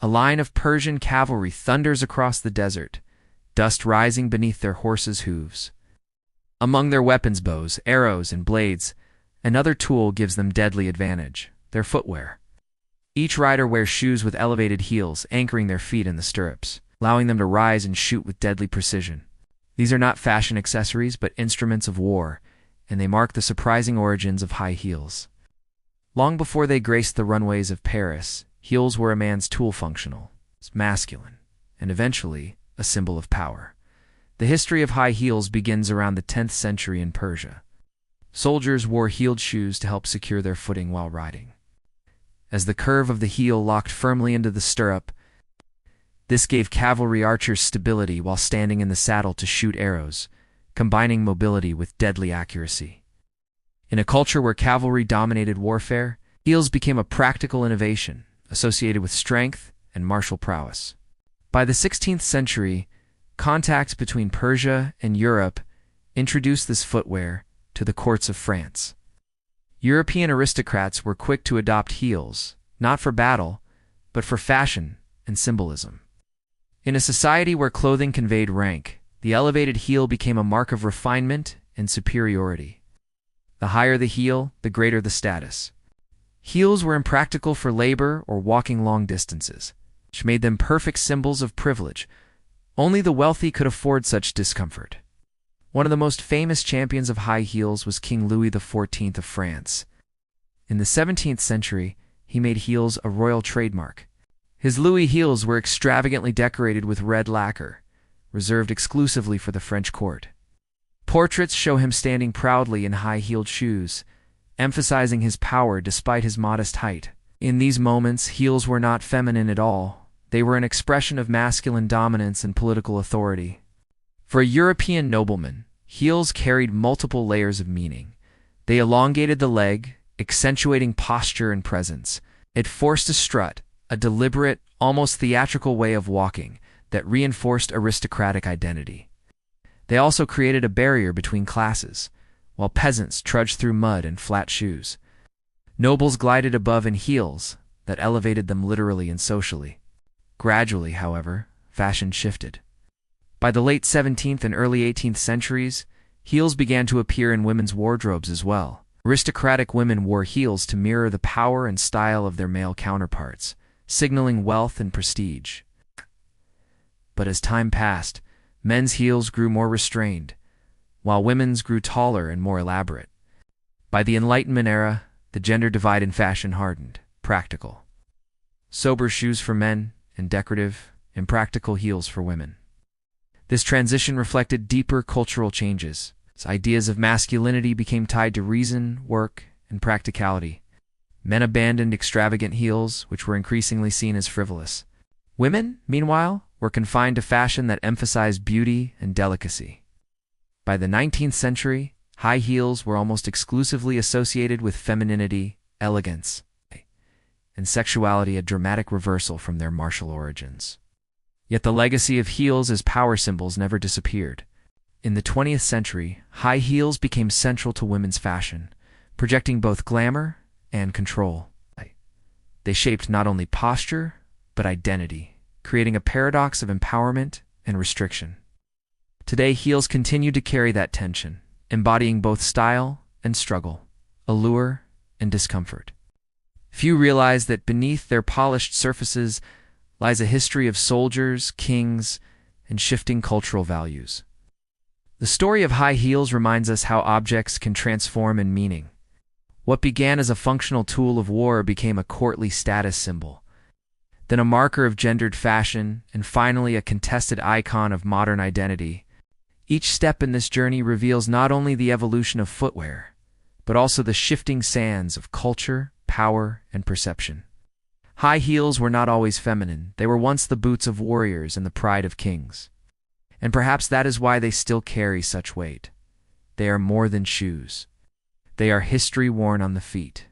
A line of Persian cavalry thunders across the desert, dust rising beneath their horses' hooves. Among their weapons, bows, arrows, and blades, another tool gives them deadly advantage: their footwear. Each rider wears shoes with elevated heels, anchoring their feet in the stirrups, allowing them to rise and shoot with deadly precision. These are not fashion accessories, but instruments of war, and they mark the surprising origins of high heels. Long before they graced the runways of Paris, heels were a man's tool, functional, masculine, and eventually a symbol of power. The history of high heels begins around the 10th century in Persia. Soldiers wore heeled shoes to help secure their footing while riding. As the curve of the heel locked firmly into the stirrup, this gave cavalry archers stability while standing in the saddle to shoot arrows, combining mobility with deadly accuracy. In a culture where cavalry dominated warfare, heels became a practical innovation associated with strength and martial prowess. By the 16th century, contacts between Persia and Europe introduced this footwear to the courts of France. European aristocrats were quick to adopt heels, not for battle, but for fashion and symbolism. In a society where clothing conveyed rank, the elevated heel became a mark of refinement and superiority. The higher the heel, the greater the status. Heels were impractical for labor or walking long distances, which made them perfect symbols of privilege. Only the wealthy could afford such discomfort. One of the most famous champions of high heels was King Louis XIV of France. In the 17th century, he made heels a royal trademark. His Louis heels were extravagantly decorated with red lacquer, reserved exclusively for the French court. Portraits show him standing proudly in high-heeled shoes, emphasizing his power despite his modest height. In these moments, heels were not feminine at all. They were an expression of masculine dominance and political authority. For a European nobleman, heels carried multiple layers of meaning. They elongated the leg, accentuating posture and presence. It forced a strut, a deliberate, almost theatrical way of walking that reinforced aristocratic identity. They also created a barrier between classes, while peasants trudged through mud and flat shoes. Nobles glided above in heels that elevated them literally and socially. Gradually, however, fashion shifted. By the late 17th and early 18th centuries, heels began to appear in women's wardrobes as well. Aristocratic women wore heels to mirror the power and style of their male counterparts, signaling wealth and prestige. But as time passed, men's heels grew more restrained, while women's grew taller and more elaborate. By the Enlightenment era, the gender divide in fashion hardened: practical, sober shoes for men, and decorative, impractical heels for women. This transition reflected deeper cultural changes. Ideas of masculinity became tied to reason, work, and practicality. Men abandoned extravagant heels, which were increasingly seen as frivolous. Women, meanwhile, were confined to fashion that emphasized beauty and delicacy. By the 19th century, high heels were almost exclusively associated with femininity, elegance, and sexuality, a dramatic reversal from their martial origins. Yet the legacy of heels as power symbols never disappeared. In the 20th century, high heels became central to women's fashion, projecting both glamour and control. They shaped not only posture, but identity, creating a paradox of empowerment and restriction. Today, heels continue to carry that tension, embodying both style and struggle, allure and discomfort. Few realize that beneath their polished surfaces lies a history of soldiers, kings, and shifting cultural values. The story of high heels reminds us how objects can transform in meaning. What began as a functional tool of war became a courtly status symbol, then a marker of gendered fashion, and finally a contested icon of modern identity. Each step in this journey reveals not only the evolution of footwear, but also the shifting sands of culture, power, and perception. High heels were not always feminine. They were once the boots of warriors and the pride of kings. And perhaps that is why they still carry such weight. They are more than shoes. They are history worn on the feet.